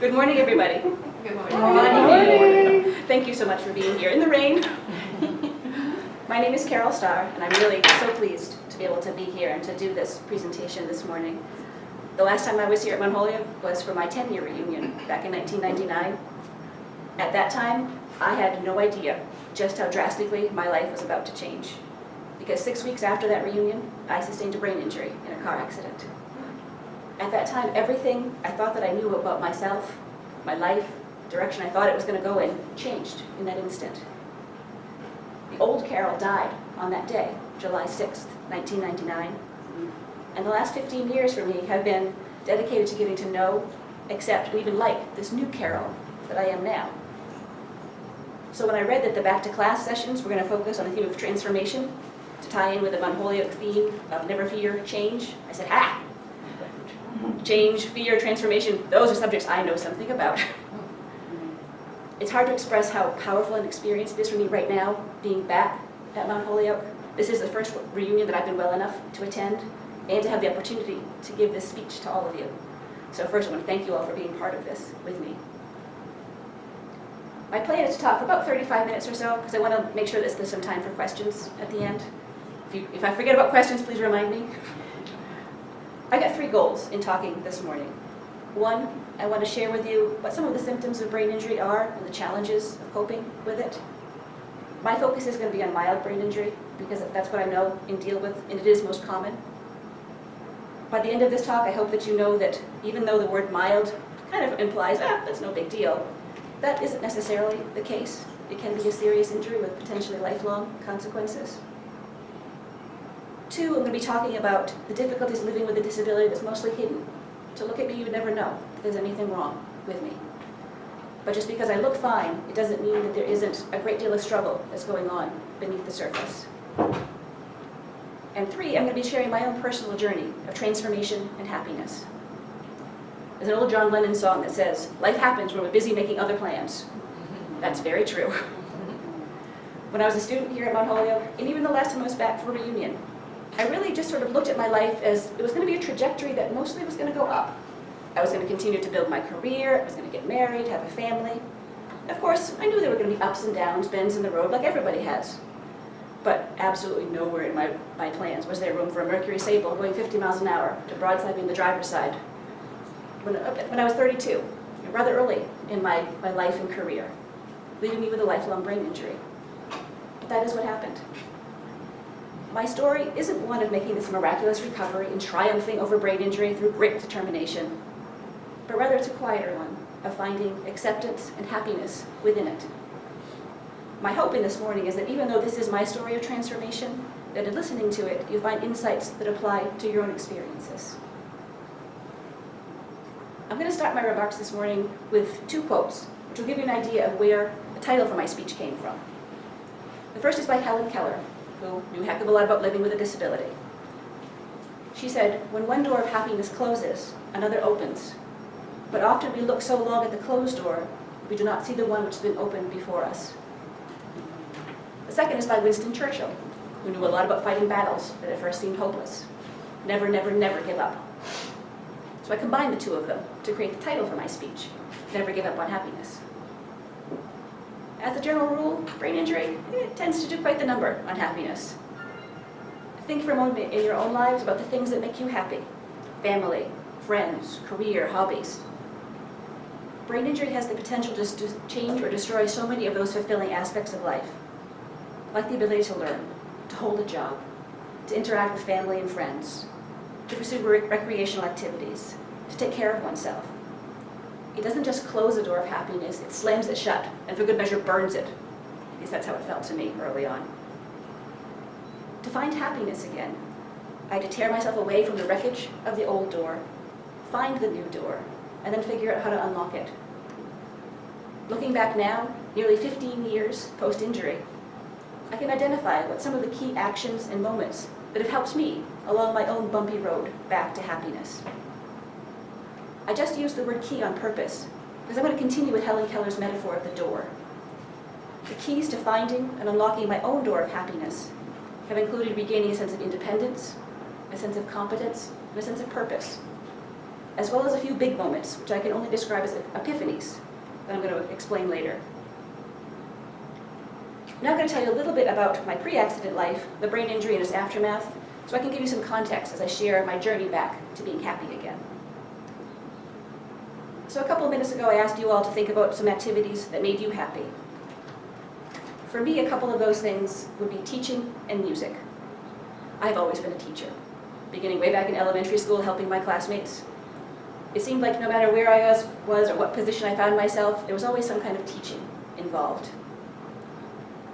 Good morning, everybody. Good morning. Good morning. Thank you so much for being here in the rain. My name is Carole Starr, and I'm really so pleased to be able to be here and to do this presentation this morning. The last time I was here at Mount Holyoke was for my 10-year reunion back in 1999. At that time, I had no idea just how drastically my life was about to change. Because 6 weeks after that reunion, I sustained a brain injury in a car accident. At that time, everything I thought that I knew about myself, my life, direction I thought it was going to go in, changed in that instant. The old Carole died on that day, July 6th, 1999. And the last 15 years for me have been dedicated to getting to know, accept, and even like this new Carole that I am now. So when I read that the Back to Class sessions were going to focus on the theme of transformation, to tie in with the Mount Holyoke theme of never fear, change, I said, ha! Change, fear, transformation, those are subjects I know something about. It's hard to express how powerful an experience it is for me right now, being back at Mount Holyoke. This is the first reunion that I've been well enough to attend, and to have the opportunity to give this speech to all of you. So first I want to thank you all for being part of this with me. My plan is to talk for about 35 minutes or so, because I want to make sure that there's some time for questions at the end. If I forget about questions, please remind me. I got 3 goals in talking this morning. 1, I want to share with you what some of the symptoms of brain injury are and the challenges of coping with it. My focus is going to be on mild brain injury, because that's what I know and deal with, and it is most common. By the end of this talk, I hope that you know that even though the word mild kind of implies, that's no big deal, that isn't necessarily the case. It can be a serious injury with potentially lifelong consequences. 2, I'm going to be talking about the difficulties living with a disability that's mostly hidden. To look at me, you would never know if there's anything wrong with me. But just because I look fine, it doesn't mean that there isn't a great deal of struggle that's going on beneath the surface. And 3, I'm going to be sharing my own personal journey of transformation and happiness. There's an old John Lennon song that says, "Life happens when we're busy making other plans." That's very true. When I was a student here at Mount Holyoke, and even the last time I was back for a reunion, I really just sort of looked at my life as it was going to be a trajectory that mostly was going to go up. I was going to continue to build my career, I was going to get married, have a family. Of course, I knew there were going to be ups and downs, bends in the road, like everybody has. But absolutely nowhere in my plans was there room for a Mercury Sable going 50 miles an hour to broadsiding the driver's side. When I was 32, rather early in my life and career, leaving me with a lifelong brain injury. But that is what happened. My story isn't one of making this miraculous recovery and triumphing over brain injury through grit determination, but rather it's a quieter one of finding acceptance and happiness within it. My hope in this morning is that even though this is my story of transformation, that in listening to it, you find insights that apply to your own experiences. I'm going to start my remarks this morning with 2 quotes, which will give you an idea of where the title for my speech came from. The first is by Helen Keller, who knew a heck of a lot about living with a disability. She said, "When one door of happiness closes, another opens. But often we look so long at the closed door, we do not see the one which has been opened before us." The second is by Winston Churchill, who knew a lot about fighting battles that at first seemed hopeless. Never, never, never give up. So I combined the 2 of them to create the title for my speech, Never Give Up on Happiness. As a general rule, brain injury, it tends to do quite the number on happiness. Think for a moment in your own lives about the things that make you happy. Family, friends, career, hobbies. Brain injury has the potential to change or destroy so many of those fulfilling aspects of life, like the ability to learn, to hold a job, to interact with family and friends, to pursue recreational activities, to take care of oneself. It doesn't just close the door of happiness, it slams it shut, and for good measure burns it. At least that's how it felt to me early on. To find happiness again, I had to tear myself away from the wreckage of the old door, find the new door, and then figure out how to unlock it. Looking back now, nearly 15 years post-injury, I can identify what some of the key actions and moments that have helped me along my own bumpy road back to happiness. I just used the word key on purpose, because I'm going to continue with Helen Keller's metaphor of the door. The keys to finding and unlocking my own door of happiness have included regaining a sense of independence, a sense of competence, and a sense of purpose. as well as a few big moments, which I can only describe as epiphanies, that I'm going to explain later. Now I'm going to tell you a little bit about my pre-accident life, the brain injury and its aftermath, so I can give you some context as I share my journey back to being happy again. So a couple of minutes ago, I asked you all to think about some activities that made you happy. For me, a couple of those things would be teaching and music. I've always been a teacher, beginning way back in elementary school, helping my classmates. It seemed like no matter where I was or what position I found myself, there was always some kind of teaching involved.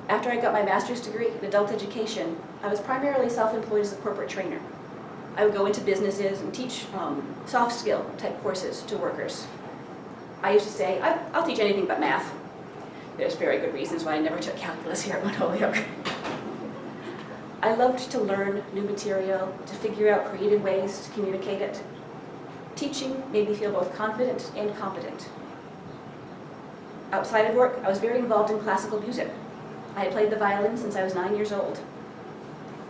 After I got my master's degree in adult education, I was primarily self-employed as a corporate trainer. I would go into businesses and teach soft skill type courses to workers. I used to say, I'll teach anything but math. There's very good reasons why I never took calculus here at Mount Holyoke. I loved to learn new material, to figure out creative ways to communicate it. Teaching made me feel both confident and competent. Outside of work, I was very involved in classical music. I had played the violin since I was 9 years old.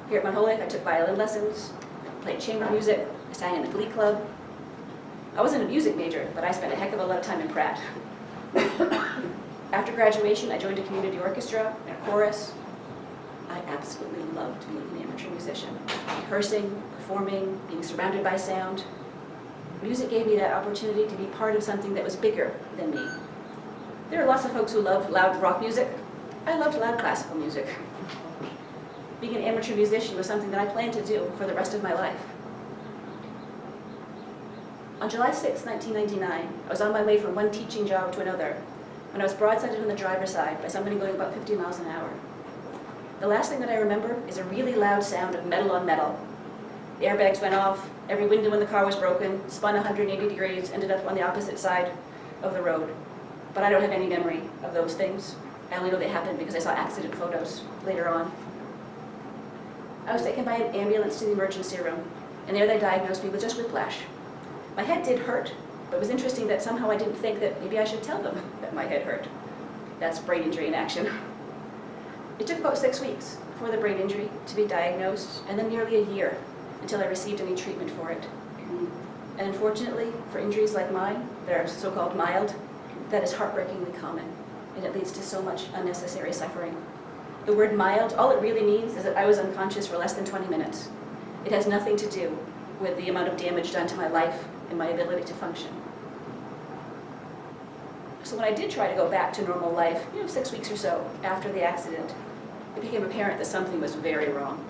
Here at Mount Holyoke, I took violin lessons, played chamber music, I sang in the glee club. I wasn't a music major, but I spent a heck of a lot of time in Pratt. After graduation, I joined a community orchestra and a chorus. I absolutely loved being an amateur musician, rehearsing, performing, being surrounded by sound. Music gave me that opportunity to be part of something that was bigger than me. There are lots of folks who love loud rock music. I loved loud classical music. Being an amateur musician was something that I planned to do for the rest of my life. On July 6, 1999, I was on my way from one teaching job to another when I was broadsided on the driver's side by somebody going about 50 miles an hour. The last thing that I remember is a really loud sound of metal on metal. The airbags went off, every window in the car was broken, spun 180 degrees, ended up on the opposite side of the road. But I don't have any memory of those things. I only know they happened because I saw accident photos later on. I was taken by an ambulance to the emergency room, and there they diagnosed me with just whiplash. My head did hurt, but it was interesting that somehow I didn't think that maybe I should tell them that my head hurt. That's brain injury in action. It took about 6 weeks for the brain injury to be diagnosed, and then nearly a year until I received any treatment for it. And unfortunately, for injuries like mine, that are so-called mild, that is heartbreakingly common, and it leads to so much unnecessary suffering. The word mild, all it really means is that I was unconscious for less than 20 minutes. It has nothing to do with the amount of damage done to my life and my ability to function. So when I did try to go back to normal life, 6 weeks or so after the accident, it became apparent that something was very wrong.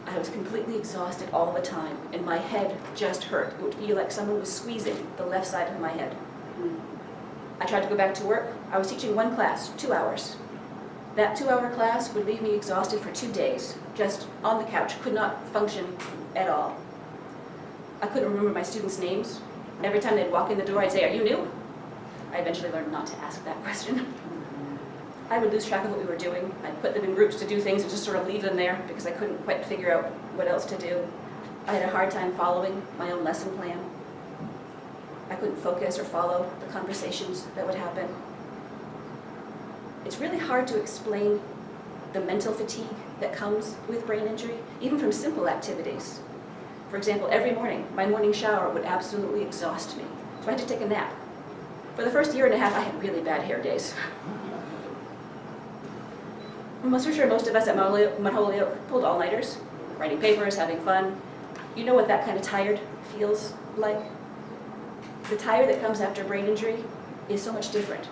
I was completely exhausted all the time, and my head just hurt. It would feel like someone was squeezing the left side of my head. I tried to go back to work. I was teaching one class, 2 hours. That 2-hour class would leave me exhausted for 2 days, just on the couch, could not function at all. I couldn't remember my students' names. Every time they'd walk in the door, I'd say, "Are you new?" I eventually learned not to ask that question. I would lose track of what we were doing. I'd put them in groups to do things and just sort of leave them there because I couldn't quite figure out what else to do. I had a hard time following my own lesson plan. I couldn't focus or follow the conversations that would happen. It's really hard to explain the mental fatigue that comes with brain injury, even from simple activities. For example, every morning, my morning shower would absolutely exhaust me, so I had to take a nap. For the first 1.5 years, I had really bad hair days. I'm sure most of us at Mount Holyoke pulled all-nighters, writing papers, having fun. You know what that kind of tired feels like? The tired that comes after brain injury is so much different.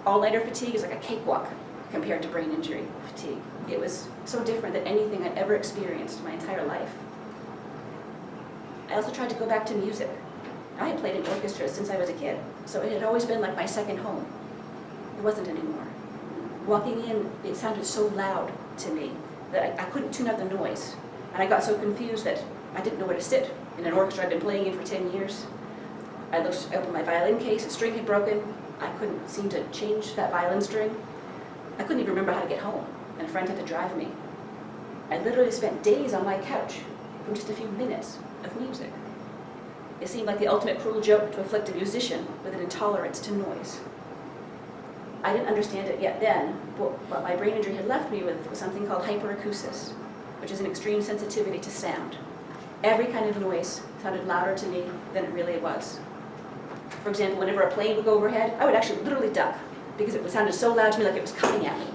All-nighter fatigue is like a cakewalk compared to brain injury fatigue. It was so different than anything I'd ever experienced my entire life. I also tried to go back to music. I had played in orchestras since I was a kid, so it had always been like my second home. It wasn't anymore. Walking in, it sounded so loud to me that I couldn't tune out the noise. And I got so confused that I didn't know where to sit in an orchestra I'd been playing in for 10 years. I looked up at my violin case, a string had broken. I couldn't seem to change that violin string. I couldn't even remember how to get home, and a friend had to drive me. I literally spent days on my couch from just a few minutes of music. It seemed like the ultimate cruel joke to afflict a musician with an intolerance to noise. I didn't understand it yet then, but what my brain injury had left me with was something called hyperacusis, which is an extreme sensitivity to sound. Every kind of noise sounded louder to me than it really was. For example, whenever a plane would go overhead, I would actually literally duck because it sounded so loud to me like it was coming at me.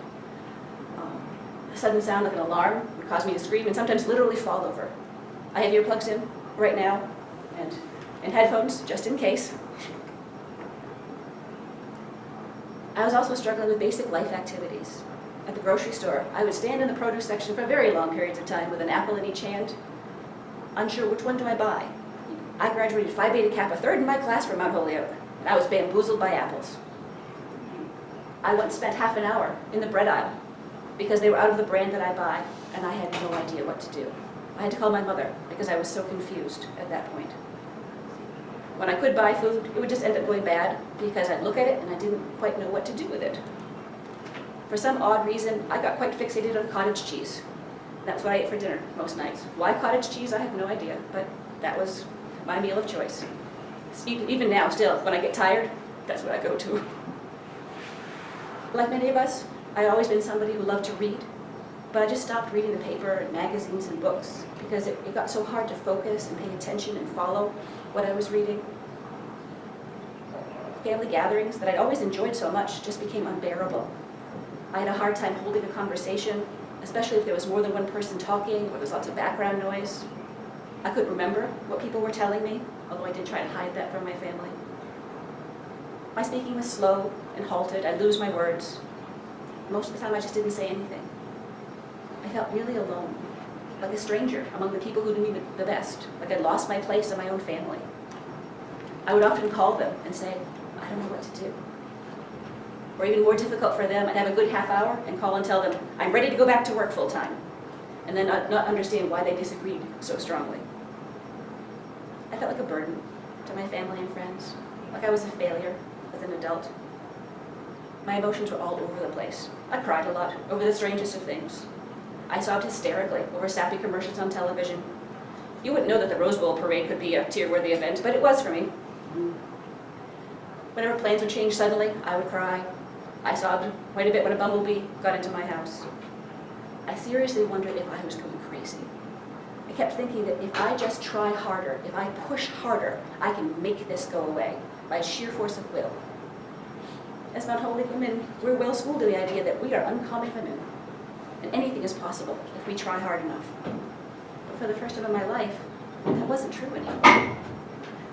A sudden sound like an alarm would cause me to scream and sometimes literally fall over. I have earplugs in right now and headphones just in case. I was also struggling with basic life activities. At the grocery store, I would stand in the produce section for very long periods of time with an apple in each hand, unsure which one do I buy. I graduated Phi Beta Kappa, third in my class from Mount Holyoke, and I was bamboozled by apples. I once spent half an hour in the bread aisle because they were out of the brand that I buy, and I had no idea what to do. I had to call my mother because I was so confused at that point. When I could buy food, it would just end up going bad because I'd look at it and I didn't quite know what to do with it. For some odd reason, I got quite fixated on cottage cheese. That's what I ate for dinner most nights. Why cottage cheese, I have no idea, but that was my meal of choice. Even now, still, when I get tired, that's what I go to. Like many of us, I've always been somebody who loved to read, but I just stopped reading the paper and magazines and books because it got so hard to focus and pay attention and follow what I was reading. Family gatherings that I'd always enjoyed so much just became unbearable. I had a hard time holding a conversation, especially if there was more than one person talking or there was lots of background noise. I couldn't remember what people were telling me, although I did try to hide that from my family. My speaking was slow and halted. I'd lose my words. Most of the time I just didn't say anything. I felt really alone, like a stranger among the people who knew me the best, like I'd lost my place in my own family. I would often call them and say, I don't know what to do. Or even more difficult for them, I'd have a good half hour and call and tell them, I'm ready to go back to work full time, and then not understand why they disagreed so strongly. I felt like a burden to my family and friends, like I was a failure as an adult. My emotions were all over the place. I cried a lot over the strangest of things. I sobbed hysterically over sappy commercials on television. You wouldn't know that the Rose Bowl parade could be a tear-worthy event, but it was for me. Whenever plans would change suddenly, I would cry. I sobbed quite a bit when a bumblebee got into my house. I seriously wondered if I was going crazy. I kept thinking that if I just try harder, if I push harder, I can make this go away by sheer force of will. As Mount Holyoke women, we're well schooled in the idea that we are uncommon women, and anything is possible if we try hard enough. But for the first time in my life, that wasn't true anymore.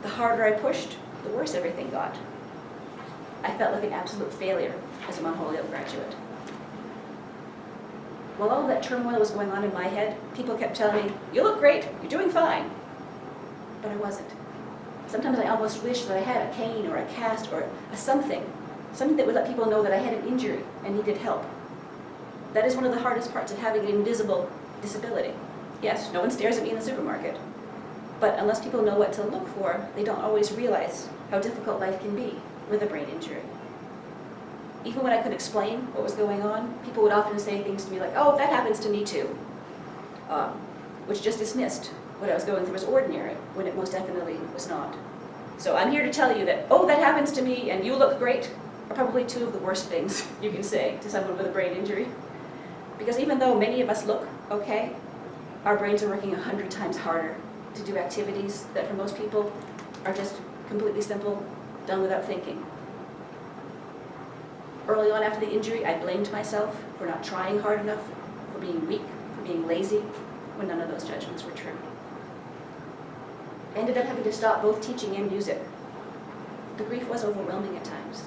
The harder I pushed, the worse everything got. I felt like an absolute failure as a Mount Holyoke graduate. While all of that turmoil was going on in my head, people kept telling me, you look great, you're doing fine. But I wasn't. Sometimes I almost wished that I had a cane or a cast or a something that would let people know that I had an injury and needed help. That is one of the hardest parts of having an invisible disability. Yes, no one stares at me in the supermarket. But unless people know what to look for, they don't always realize how difficult life can be with a brain injury. Even when I could explain what was going on, people would often say things to me like, oh, that happens to me too, which just dismissed what I was going through as ordinary, when it most definitely was not. So I'm here to tell you that, oh, that happens to me and you look great, are probably two of the worst things you can say to someone with a brain injury. Because even though many of us look okay, our brains are working 100 times harder to do activities that for most people are just completely simple, done without thinking. Early on after the injury, I blamed myself for not trying hard enough, for being weak, for being lazy, when none of those judgments were true. I ended up having to stop both teaching and music. The grief was overwhelming at times.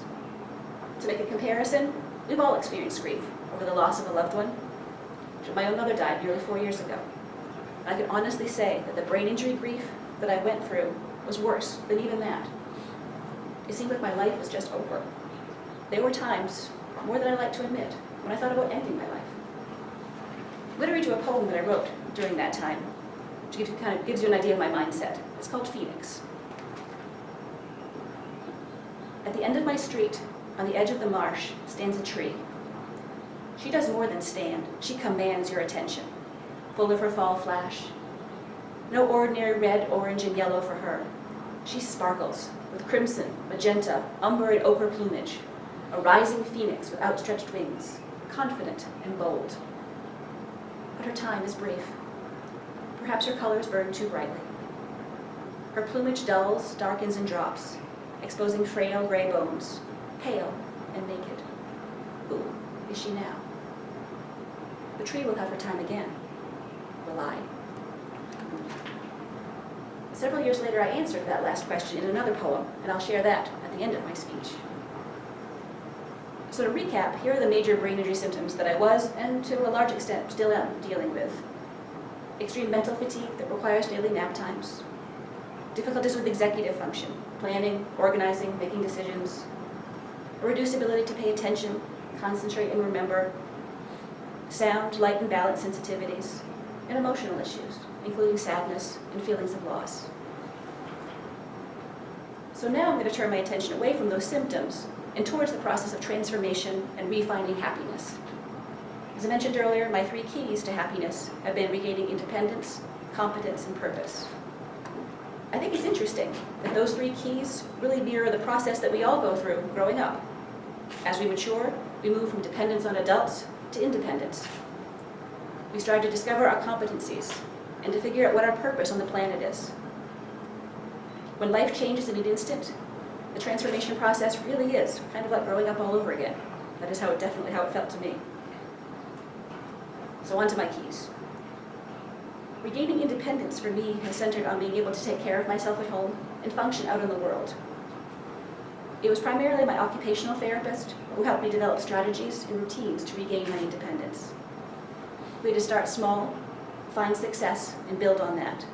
To make a comparison, we've all experienced grief over the loss of a loved one. My own mother died nearly 4 years ago. And I can honestly say that the brain injury grief that I went through was worse than even that. It seemed like my life was just over. There were times, more than I like to admit, when I thought about ending my life. I'm going to read you a poem that I wrote during that time, which gives you an idea of my mindset. It's called Phoenix. At the end of my street, on the edge of the marsh, stands a tree. She does more than stand. She commands your attention, full of her fall flash. No ordinary red, orange, and yellow for her. She sparkles with crimson, magenta, umber, and ochre plumage, a rising phoenix with outstretched wings, confident and bold. But her time is brief. Perhaps her colors burn too brightly. Her plumage dulls, darkens, and drops, exposing frail gray bones, pale and naked. Who is she now? The tree will have her time again. Will I? Several years later, I answered that last question in another poem, and I'll share that at the end of my speech. So to recap, here are the major brain injury symptoms that I was, and to a large extent, still am dealing with. Extreme mental fatigue that requires daily nap times. Difficulties with executive function, planning, organizing, making decisions. A reduced ability to pay attention, concentrate, and remember. Sound, light, and balance sensitivities. And emotional issues, including sadness and feelings of loss. So now I'm going to turn my attention away from those symptoms and towards the process of transformation and refinding happiness. As I mentioned earlier, my 3 keys to happiness have been regaining independence, competence, and purpose. I think it's interesting that those 3 keys really mirror the process that we all go through growing up. As we mature, we move from dependence on adults to independence. We strive to discover our competencies and to figure out what our purpose on the planet is. When life changes in an instant, the transformation process really is kind of like growing up all over again. That is definitely how it felt to me. So on to my keys. Regaining independence for me has centered on being able to take care of myself at home and function out in the world. It was primarily my occupational therapist who helped me develop strategies and routines to regain my independence. We had to start small, find success, and build on that.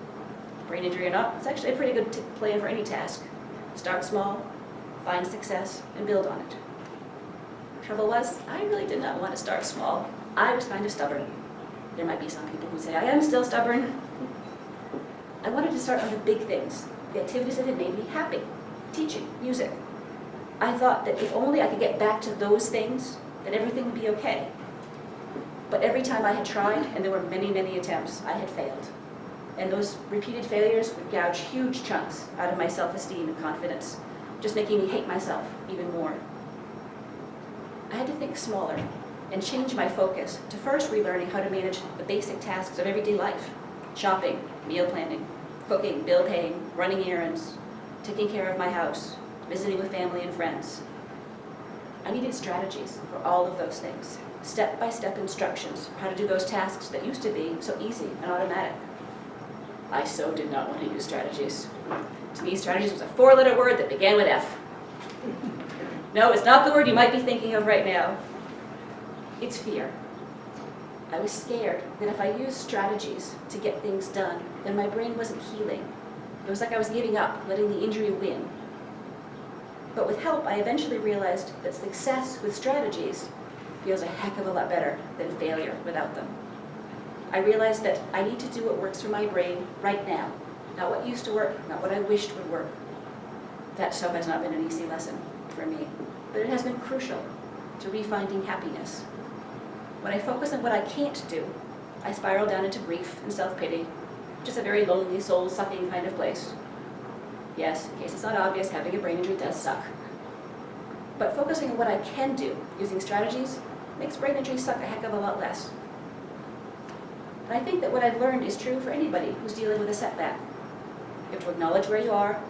Brain injury or not, it's actually a pretty good plan for any task. Start small, find success, and build on it. Trouble was, I really did not want to start small. I was kind of stubborn. There might be some people who say, I am still stubborn. I wanted to start on the big things, the activities that had made me happy. Teaching, music. I thought that if only I could get back to those things, then everything would be okay. But every time I had tried, and there were many, many attempts, I had failed. And those repeated failures would gouge huge chunks out of my self-esteem and confidence, just making me hate myself even more. I had to think smaller and change my focus to first relearning how to manage the basic tasks of everyday life. Shopping, meal planning, cooking, bill paying, running errands, taking care of my house, visiting with family and friends. I needed strategies for all of those things. Step-by-step instructions for how to do those tasks that used to be so easy and automatic. I so did not want to use strategies. To me, strategies was a 4-letter word that began with F. No, it's not the word you might be thinking of right now. It's fear. I was scared that if I used strategies to get things done, then my brain wasn't healing. It was like I was giving up, letting the injury win. But with help, I eventually realized that success with strategies feels a heck of a lot better than failure without them. I realized that I need to do what works for my brain right now, not what used to work, not what I wished would work. That so has not been an easy lesson for me, but it has been crucial to refinding happiness. When I focus on what I can't do, I spiral down into grief and self-pity, which is a very lonely, soul-sucking kind of place. Yes, in case it's not obvious, having a brain injury does suck. But focusing on what I can do using strategies makes brain injury suck a heck of a lot less. And I think that what I've learned is true for anybody who's dealing with a setback. You have to acknowledge where you are,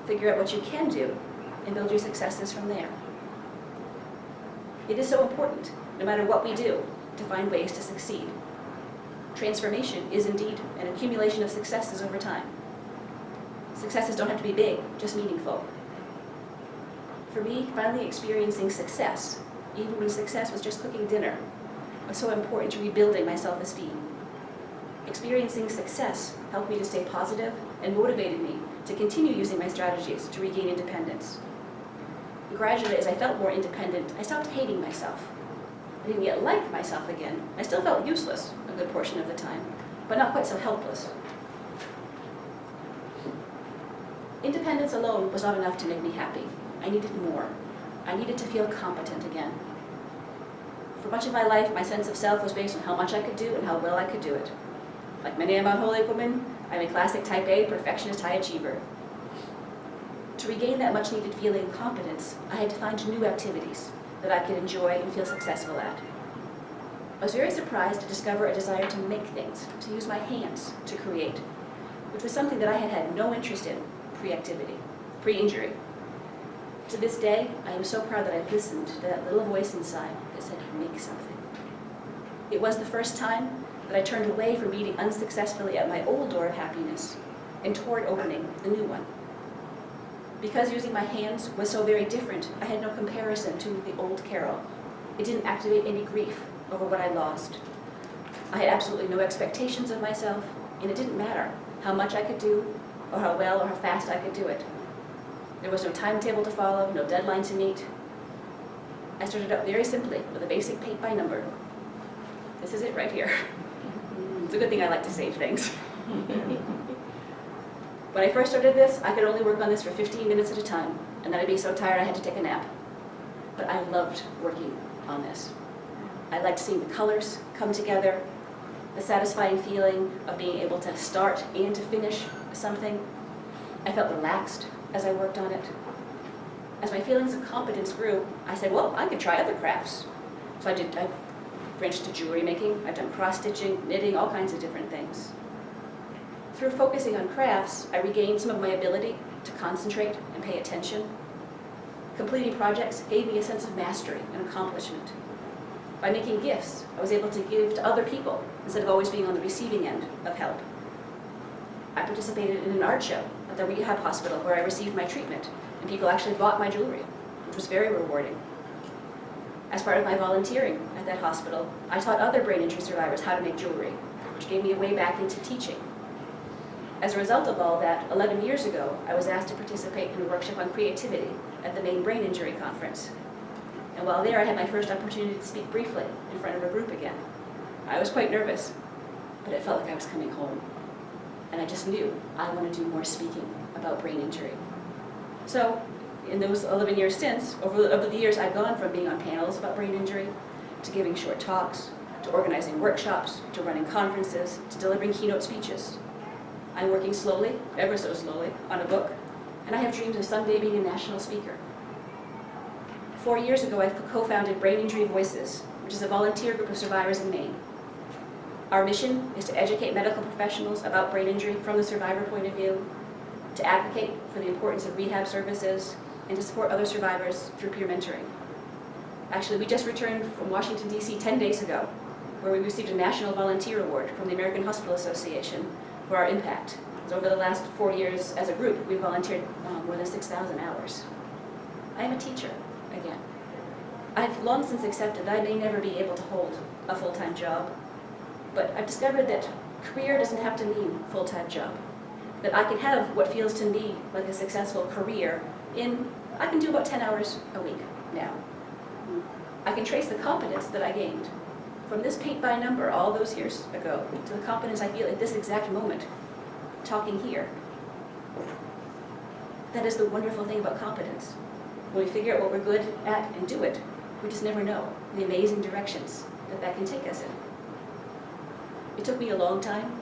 figure out what you can do, and build your successes from there. It is so important, no matter what we do, to find ways to succeed. Transformation is indeed an accumulation of successes over time. Successes don't have to be big, just meaningful. For me, finally experiencing success, even when success was just cooking dinner, was so important to rebuilding my self-esteem. Experiencing success helped me to stay positive and motivated me to continue using my strategies to regain independence. And gradually, as I felt more independent, I stopped hating myself. I didn't yet like myself again. I still felt useless a good portion of the time, but not quite so helpless. Independence alone was not enough to make me happy. I needed more. I needed to feel competent again. For much of my life, my sense of self was based on how much I could do and how well I could do it. Like many a Mount Holyoke women, I'm a classic type A, perfectionist, high achiever. To regain that much needed feeling of competence, I had to find new activities that I could enjoy and feel successful at. I was very surprised to discover a desire to make things, to use my hands to create, which was something that I had had no interest in pre-injury. To this day, I am so proud that I listened to that little voice inside that said, make something. It was the first time that I turned away from beating unsuccessfully at my old door of happiness and toward opening the new one. Because using my hands was so very different, I had no comparison to the old Carole. It didn't activate any grief over what I lost. I had absolutely no expectations of myself, and it didn't matter how much I could do, or how well or how fast I could do it. There was no timetable to follow, no deadline to meet. I started out very simply with a basic paint by number. This is it right here. It's a good thing I like to save things. When I first started this, I could only work on this for 15 minutes at a time, and then I'd be so tired I had to take a nap. But I loved working on this. I liked seeing the colors come together, the satisfying feeling of being able to start and to finish something. I felt relaxed as I worked on it. As my feelings of competence grew, I said, well, I could try other crafts. So I branched to jewelry making. I've done cross-stitching, knitting, all kinds of different things. Through focusing on crafts, I regained some of my ability to concentrate and pay attention. Completing projects gave me a sense of mastery and accomplishment. By making gifts, I was able to give to other people instead of always being on the receiving end of help. I participated in an art show at the rehab hospital where I received my treatment, and people actually bought my jewelry, which was very rewarding. As part of my volunteering at that hospital, I taught other brain injury survivors how to make jewelry, which gave me a way back into teaching. As a result of all that, 11 years ago, I was asked to participate in a workshop on creativity at the Maine Brain Injury Conference. And while there, I had my first opportunity to speak briefly in front of a group again. I was quite nervous, but it felt like I was coming home. And I just knew I wanted to do more speaking about brain injury. So, in those 11 years since, over the years, I've gone from being on panels about brain injury, to giving short talks, to organizing workshops, to running conferences, to delivering keynote speeches. I'm working slowly, ever so slowly, on a book, and I have dreams of someday being a national speaker. 4 years ago, I co-founded Brain Injury Voices, which is a volunteer group of survivors in Maine. Our mission is to educate medical professionals about brain injury from the survivor point of view, to advocate for the importance of rehab services, and to support other survivors through peer mentoring. Actually, we just returned from Washington, D.C. 10 days ago, where we received a National Volunteer Award from the American Hospital Association for our impact. So over the last 4 years as a group, we volunteered more than 6,000 hours. I am a teacher, again. I've long since accepted that I may never be able to hold a full-time job, but I've discovered that career doesn't have to mean full-time job. That I can have what feels to me like a successful career I can do about 10 hours a week now. I can trace the competence that I gained from this paint by number all those years ago to the competence I feel at this exact moment, talking here. That is the wonderful thing about competence. When we figure out what we're good at and do it, we just never know the amazing directions that can take us in. It took me a long time,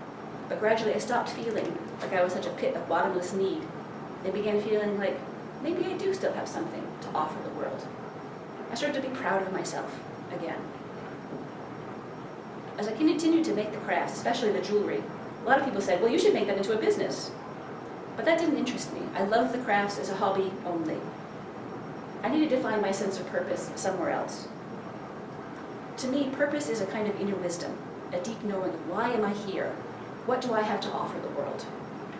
but gradually I stopped feeling like I was such a pit of bottomless need and began feeling like maybe I do still have something to offer the world. I started to be proud of myself again. As I continued to make the crafts, especially the jewelry, a lot of people said, well, you should make that into a business. But that didn't interest me. I loved the crafts as a hobby only. I needed to find my sense of purpose somewhere else. To me, purpose is a kind of inner wisdom, a deep knowing of why am I here? What do I have to offer the world?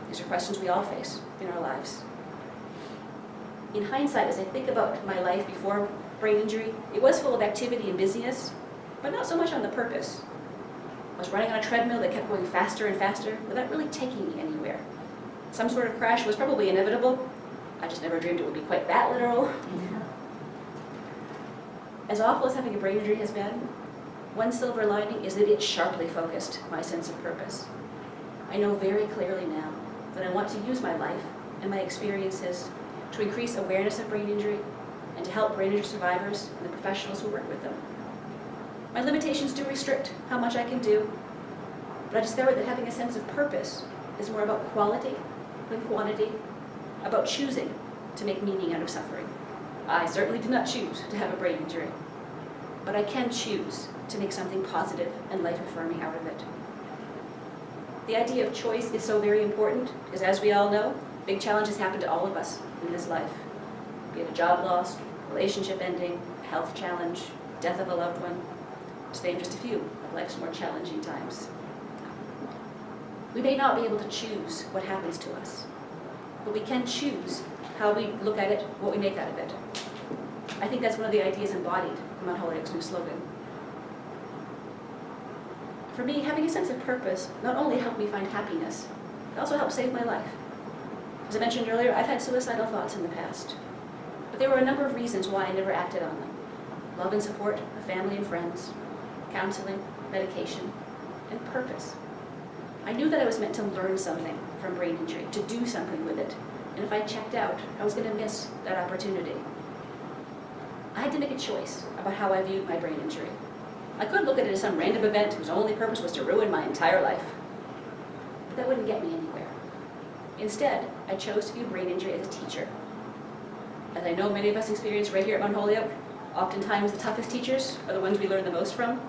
These are questions we all face in our lives. In hindsight, as I think about my life before brain injury, it was full of activity and busyness, but not so much on the purpose. I was running on a treadmill that kept going faster and faster without really taking me anywhere. Some sort of crash was probably inevitable. I just never dreamed it would be quite that literal. As awful as having a brain injury has been, one silver lining is that it sharply focused my sense of purpose. I know very clearly now that I want to use my life and my experiences to increase awareness of brain injury and to help brain injury survivors and the professionals who work with them. My limitations do restrict how much I can do, but I discovered that having a sense of purpose is more about quality than quantity, about choosing to make meaning out of suffering. I certainly did not choose to have a brain injury, but I can choose to make something positive and life-affirming out of it. The idea of choice is so very important because, as we all know, Big challenges happen to all of us in this life. Be it a job loss, relationship ending, a health challenge, death of a loved one, to name just a few of life's more challenging times. We may not be able to choose what happens to us, but we can choose how we look at it, what we make out of it. I think that's one of the ideas embodied in Mount Holyoke's new slogan. For me, having a sense of purpose not only helped me find happiness, it also helped save my life. As I mentioned earlier, I've had suicidal thoughts in the past, but there were a number of reasons why I never acted on them. Love and support of family and friends, counseling, medication, and purpose. I knew that I was meant to learn something from brain injury, to do something with it, and if I checked out, I was going to miss that opportunity. I had to make a choice about how I viewed my brain injury. I could look at it as some random event whose only purpose was to ruin my entire life, but that wouldn't get me anywhere. Instead, I chose to view brain injury as a teacher. As I know many of us experience right here at Mount Holyoke, oftentimes the toughest teachers are the ones we learn the most from.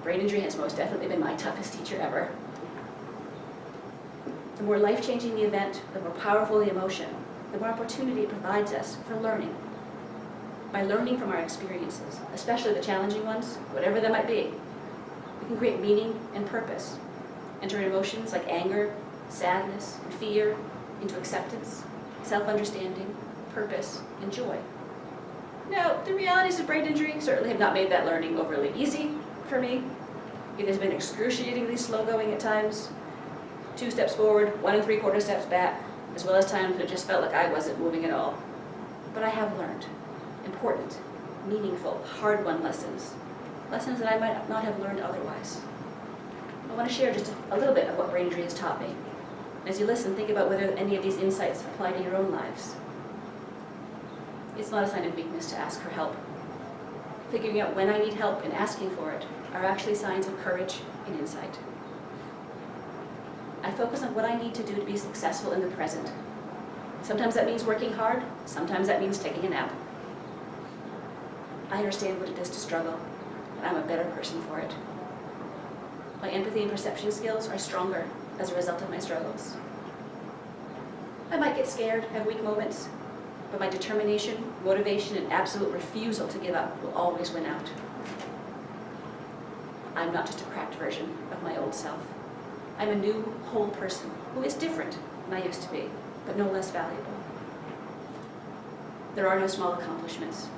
Brain injury has most definitely been my toughest teacher ever. The more life-changing the event, the more powerful the emotion, the more opportunity it provides us for learning. By learning from our experiences, especially the challenging ones, whatever they might be, we can create meaning and purpose, and turn emotions like anger, sadness, and fear into acceptance, self-understanding, purpose, and joy. Now, the realities of brain injury certainly have not made that learning overly easy for me. It has been excruciatingly slow-going at times, 2 steps forward, 1 3/4 steps back, as well as times when it just felt like I wasn't moving at all. But I have learned important, meaningful, hard-won lessons, lessons that I might not have learned otherwise. I want to share just a little bit of what brain injury has taught me. As you listen, think about whether any of these insights apply to your own lives. It's not a sign of weakness to ask for help. Figuring out when I need help and asking for it are actually signs of courage and insight. I focus on what I need to do to be successful in the present. Sometimes that means working hard, sometimes that means taking a nap. I understand what it is to struggle, and I'm a better person for it. My empathy and perception skills are stronger as a result of my struggles. I might get scared, have weak moments, but my determination, motivation, and absolute refusal to give up will always win out. I'm not just a cracked version of my old self. I'm a new, whole person who is different than I used to be, but no less valuable. There are no small accomplishments.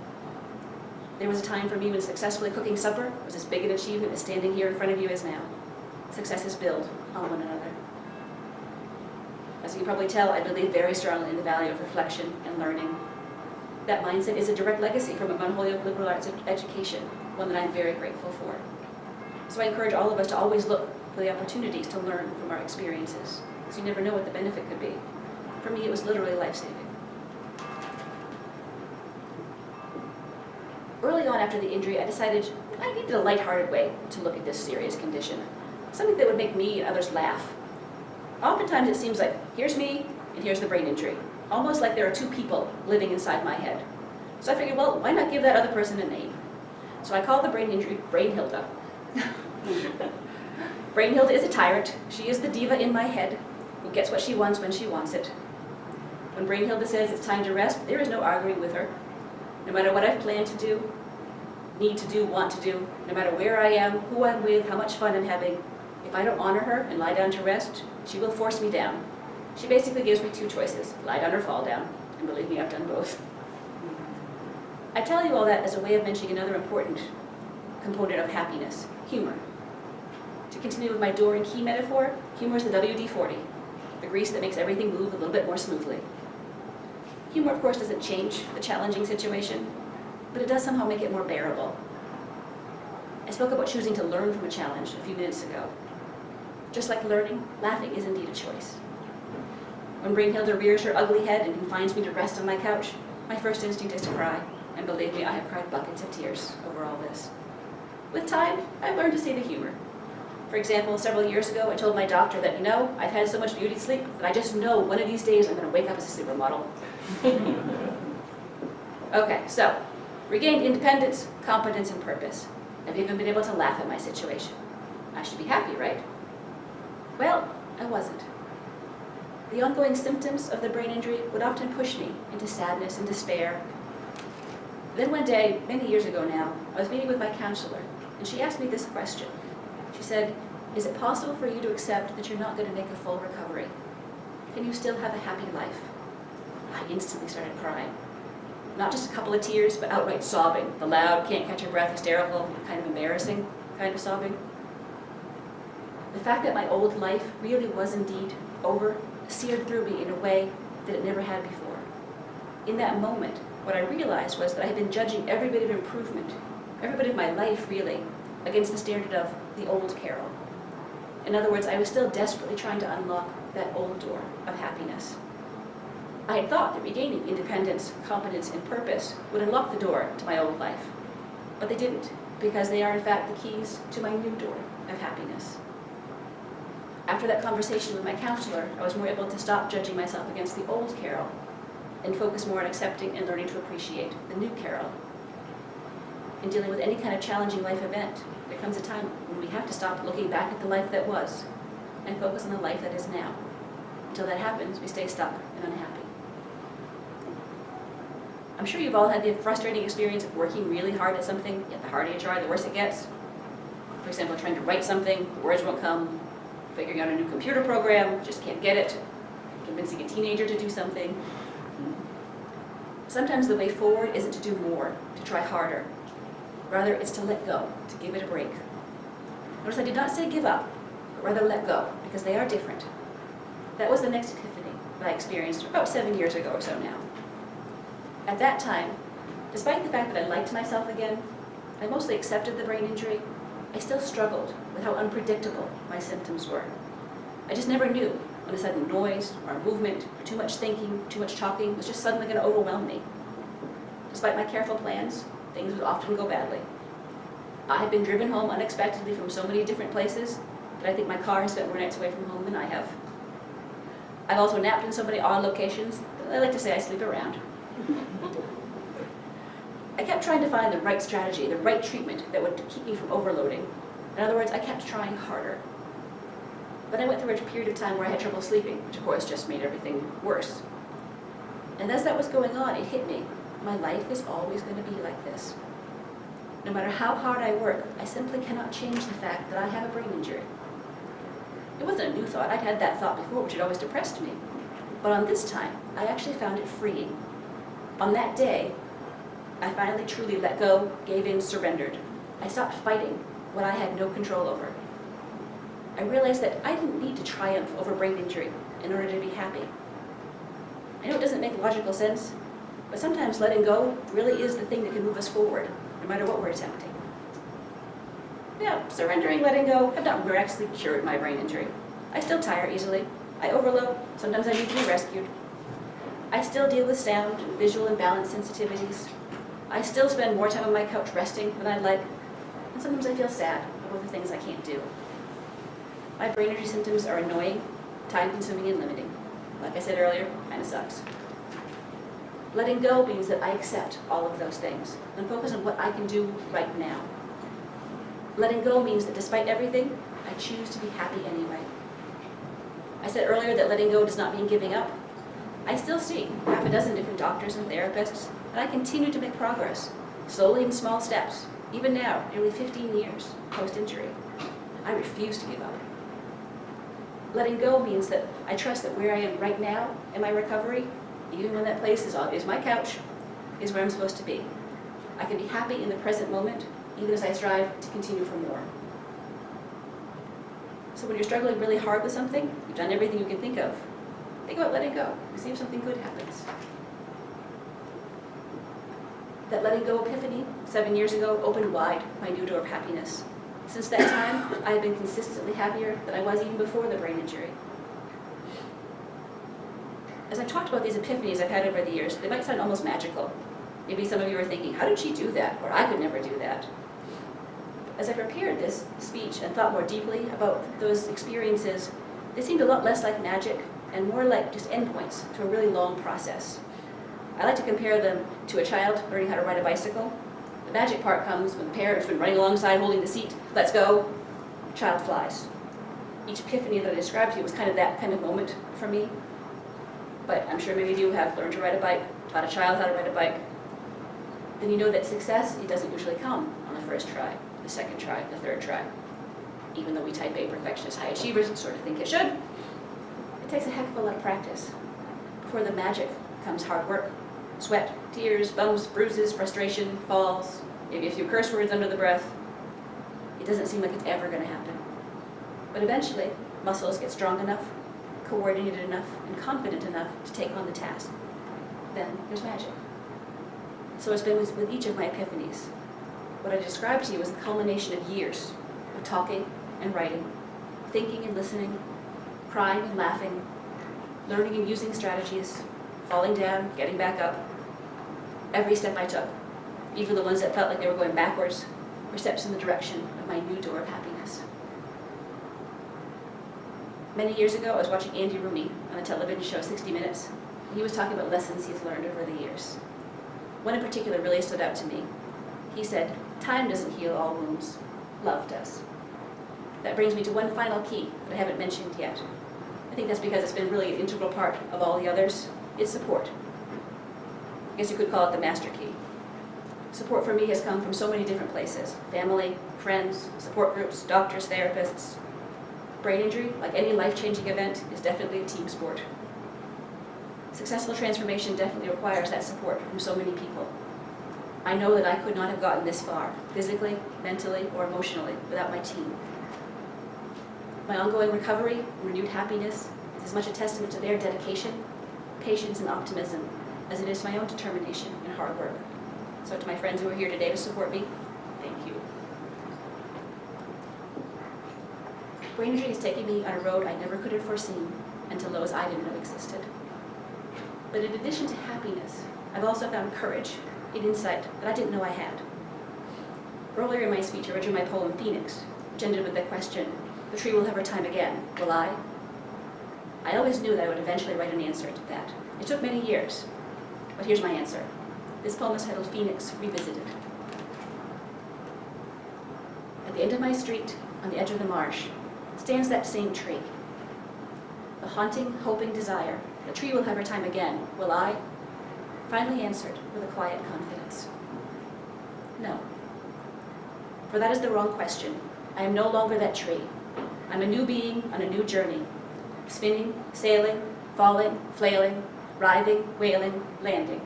There was a time for me when successfully cooking supper was as big an achievement as standing here in front of you is now. Successes build on one another. As you can probably tell, I believe very strongly in the value of reflection and learning. That mindset is a direct legacy from a Mount Holyoke liberal arts education, one that I'm very grateful for. So I encourage all of us to always look for the opportunities to learn from our experiences, because you never know what the benefit could be. For me, it was literally life-saving. Early on after the injury, I decided I needed a lighthearted way to look at this serious condition, something that would make me and others laugh. Oftentimes it seems like, here's me, and here's the brain injury, almost like there are 2 people living inside my head. So I figured, well, why not give that other person a name? So I called the brain injury Brain Hilda. Brain Hilda is a tyrant. She is the diva in my head who gets what she wants when she wants it. When Brain Hilda says it's time to rest, there is no arguing with her. No matter what I've planned to do, need to do, want to do, no matter where I am, who I'm with, how much fun I'm having, if I don't honor her and lie down to rest, she will force me down. She basically gives me 2 choices, lie down or fall down, and believe me, I've done both. I tell you all that as a way of mentioning another important component of happiness, humor. To continue with my door and key metaphor, humor is the WD-40, the grease that makes everything move a little bit more smoothly. Humor, of course, doesn't change the challenging situation, but it does somehow make it more bearable. I spoke about choosing to learn from a challenge a few minutes ago. Just like learning, laughing is indeed a choice. When Brain Hilda rears her ugly head and confines me to rest on my couch, my first instinct is to cry, and believe me, I have cried buckets of tears over all this. With time, I've learned to see the humor. For example, several years ago, I told my doctor that, I've had so much beauty sleep that I just know one of these days I'm going to wake up as a supermodel. Okay, so, regained independence, competence, and purpose. I've even been able to laugh at my situation. I should be happy, right? Well, I wasn't. the ongoing symptoms of the brain injury would often push me into sadness and despair. Then one day, many years ago now, I was meeting with my counselor, and she asked me this question. She said, "Is it possible for you to accept that you're not going to make a full recovery? Can you still have a happy life?" I instantly started crying. Not just a couple of tears, but outright sobbing. The loud, can't catch your breath, hysterical, kind of embarrassing kind of sobbing. The fact that my old life really was indeed over seared through me in a way that it never had before. In that moment, what I realized was that I had been judging every bit of improvement, every bit of my life really, against the standard of the old Carole. In other words, I was still desperately trying to unlock that old door of happiness. I had thought that regaining independence, competence, and purpose would unlock the door to my old life, but they didn't, because they are in fact the keys to my new door of happiness. After that conversation with my counselor, I was more able to stop judging myself against the old Carole and focus more on accepting and learning to appreciate the new Carole. In dealing with any kind of challenging life event, there comes a time when we have to stop looking back at the life that was and focus on the life that is now. Until that happens, we stay stuck and unhappy. I'm sure you've all had the frustrating experience of working really hard at something, yet the harder you try, the worse it gets. For example, trying to write something, the words won't come, figuring out a new computer program, just can't get it, convincing a teenager to do something. Sometimes the way forward isn't to do more, to try harder. Rather, it's to let go, to give it a break. Notice I did not say give up, but rather let go, because they are different. That was the next epiphany that I experienced about 7 years ago or so now. At that time, despite the fact that I liked myself again, I mostly accepted the brain injury, I still struggled with how unpredictable my symptoms were. I just never knew when a sudden noise or movement, or too much thinking, too much talking was just suddenly going to overwhelm me. Despite my careful plans, things would often go badly. I had been driven home unexpectedly from so many different places that I think my car has spent more nights away from home than I have. I've also napped in so many odd locations that I like to say I sleep around. I kept trying to find the right strategy, the right treatment that would keep me from overloading. In other words, I kept trying harder. But I went through a period of time where I had trouble sleeping, which of course just made everything worse. And as that was going on, it hit me. My life is always going to be like this. No matter how hard I work, I simply cannot change the fact that I have a brain injury. It wasn't a new thought. I'd had that thought before, which had always depressed me. But on this time, I actually found it freeing. On that day, I finally truly let go, gave in, surrendered. I stopped fighting what I had no control over. I realized that I didn't need to triumph over brain injury in order to be happy. I know it doesn't make logical sense, but sometimes letting go really is the thing that can move us forward, no matter what we're attempting. Yeah, surrendering, letting go have not miraculously cured my brain injury. I still tire easily. I overload. Sometimes I need to be rescued. I still deal with sound, visual, and balance sensitivities. I still spend more time on my couch resting than I'd like, and sometimes I feel sad about the things I can't do. My brain injury symptoms are annoying, time-consuming, and limiting. Like I said earlier, kind of sucks. Letting go means that I accept all of those things and focus on what I can do right now. Letting go means that despite everything, I choose to be happy anyway. I said earlier that letting go does not mean giving up. I still see half a dozen different doctors and therapists, and I continue to make progress, slowly in small steps, even now, nearly 15 years post-injury. I refuse to give up. Letting go means that I trust that where I am right now in my recovery, even when that place is my couch, is where I'm supposed to be. I can be happy in the present moment, even as I strive to continue for more. So when you're struggling really hard with something, you've done everything you can think of, think about letting go and see if something good happens. That letting go epiphany 7 years ago opened wide my new door of happiness. Since that time, I have been consistently happier than I was even before the brain injury. As I've talked about these epiphanies I've had over the years, they might sound almost magical. Maybe some of you are thinking, how did she do that? Or I could never do that. As I prepared this speech and thought more deeply about those experiences, they seemed a lot less like magic and more like just endpoints to a really long process. I like to compare them to a child learning how to ride a bicycle. The magic part comes when the parent has been running alongside holding the seat, let's go, child flies. Each epiphany that I described to you was kind of that kind of moment for me. but I'm sure many of you have learned to ride a bike, taught a child how to ride a bike, then you know that success, it doesn't usually come on the first try, the second try, the third try. Even though we type A perfectionist high achievers and sort of think it should, it takes a heck of a lot of practice. Before the magic comes hard work, sweat, tears, bumps, bruises, frustration, falls, maybe a few curse words under the breath. It doesn't seem like it's ever going to happen. But eventually, muscles get strong enough, coordinated enough, and confident enough to take on the task. Then there's magic. So it's been with each of my epiphanies. What I described to you is the culmination of years of talking and writing, thinking and listening, crying and laughing, learning and using strategies, falling down, getting back up. Every step I took, even the ones that felt like they were going backwards, were steps in the direction of my new door of happiness. Many years ago, I was watching Andy Rooney on the television show 60 Minutes, and he was talking about lessons he's learned over the years. One in particular really stood out to me. He said, "Time doesn't heal all wounds, love does." That brings me to one final key that I haven't mentioned yet. I think that's because it's been really an integral part of all the others. It's support. I guess you could call it the master key. Support for me has come from so many different places: family, friends, support groups, doctors, therapists. Brain injury, like any life-changing event, is definitely a team sport. Successful transformation definitely requires that support from so many people. I know that I could not have gotten this far, physically, mentally, or emotionally, without my team. My ongoing recovery and renewed happiness is as much a testament to their dedication, patience, and optimism as it is my own determination and hard work. So to my friends who are here today to support me, thank you. Brain injury has taken me on a road I never could have foreseen and to lows I didn't know existed. But in addition to happiness, I've also found courage and insight that I didn't know I had. Earlier in my speech, I read you my poem, Phoenix, which ended with the question, "The tree will have her time again, will I?" I always knew that I would eventually write an answer to that. It took many years, but here's my answer. This poem is titled Phoenix Revisited. At the end of my street, on the edge of the marsh, stands that same tree. The haunting, hoping desire, the tree will have her time again, will I? Finally answered with a quiet confidence. No. For that is the wrong question. I am no longer that tree. I'm a new being on a new journey, spinning, sailing, falling, flailing, writhing, wailing, landing,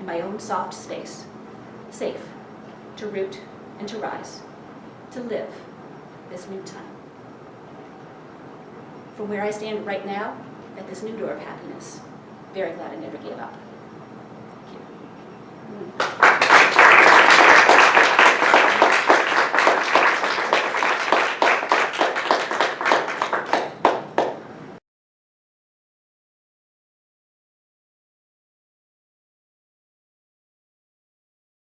in my own soft space, safe to root and to rise, to live this new time. From where I stand right now, at this new door of happiness, very glad I never gave up. Thank you.